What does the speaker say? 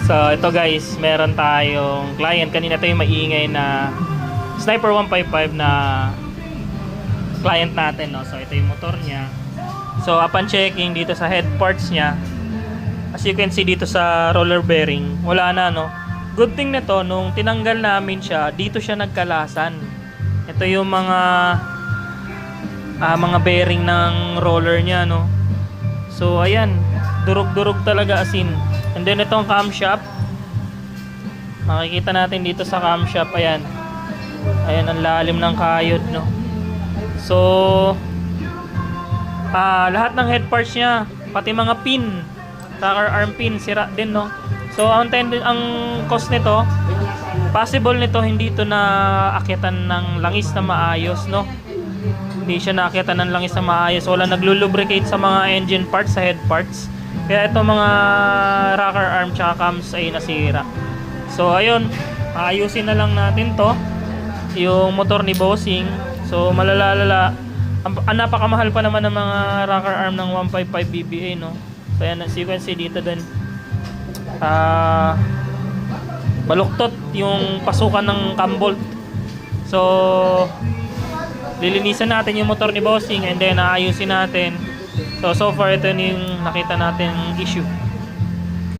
So ito guys, meron tayong client. Kanina ito yung maingay na Sniper 155 na client natin, no? So ito yung motor niya. So upon checking dito sa head parts niya, as you can see dito sa roller bearing, wala na, no? Good thing nito, nung tinanggal namin siya, dito siya nagkalasan. Ito yung mga bearing ng roller niya, no? So ayan, durog-durog talaga as in. And then itong camshaft, makikita natin dito sa camshaft, ayan. Ayan ang lalim ng kayod, no? So lahat ng head parts niya, pati mga pin, rocker arm pin, sira din, no? So ang cost nito, possible nito hindi ito na akyatan ng langis na maayos, no? Hindi siya naakyatan ng langis na maayos. Wala naglulubricate sa mga engine parts, sa head parts. Kaya ito mga rocker arm tsaka cams ay nasira. So ayun, ayusin na lang natin to, yung motor ni Bossing. So malalala, napakamahal pa naman ng mga rocker arm ng 155 BBA, no? So ayan, as you can see dito din, baluktot yung pasukan ng cam bolt. So lilinisan natin yung motor ni Bossing and then aayusin natin. So far ito yung nakita natin issue.